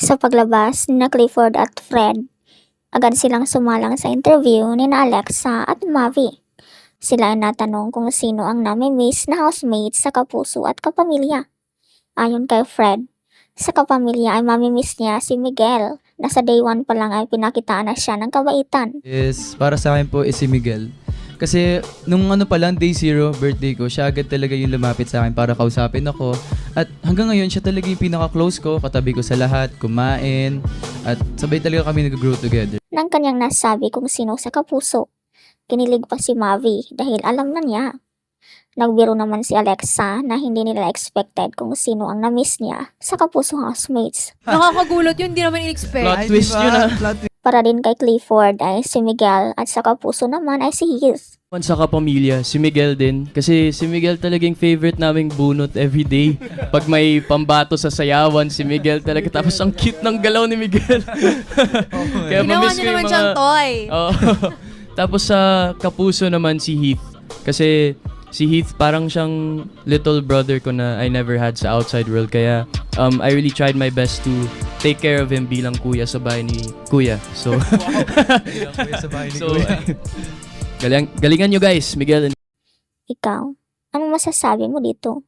Sa paglabas ni Clifford at Fred, agad silang sumalang sa interview ni Alexa at Mavi. Sila ay natanong kung sino ang nami-miss na housemate sa kapuso at kapamilya. Ayon kay Fred, sa kapamilya ay mamimiss niya si Miguel na sa day 1 pa lang ay pinakitaan na siya ng kabaitan. Is para sa akin po is si Miguel. Kasi nung pa lang, day 0, birthday ko, siya agad talaga yung lumapit sa akin para kausapin ako. At hanggang ngayon, siya talaga yung pinaka-close ko, katabi ko sa lahat, kumain, at sabay talaga kami nag-grow together. Nang kanyang nasabi kung sino sa kapuso, kinilig pa si Mavi dahil alam na niya. Nagbiro naman si Alexa na hindi nila expected kung sino ang na-miss niya sa kapuso housemates. Nakakagulat yun, hindi naman in-expect. Plot twist yun Para din kay Clifford ay si Miguel at sa kapuso naman ay si Heath. Sa kapamilya, si Miguel din. Kasi si Miguel talagang favorite naming bunot everyday. Pag may pambato sa sayawan, si Miguel talaga. Tapos ang cute ng galaw ni Miguel. Kaya Ginawa mamiss niyo ko yung naman siyang toy. Oo. Tapos sa kapuso naman si Heath. Kasi si Heath parang siyang little brother ko na I never had sa outside world. Kaya I really tried my best to take care of him bilang kuya sa bahay ni kuya. So, galingan nyo guys, Miguel. Ikaw, anong masasabi mo dito?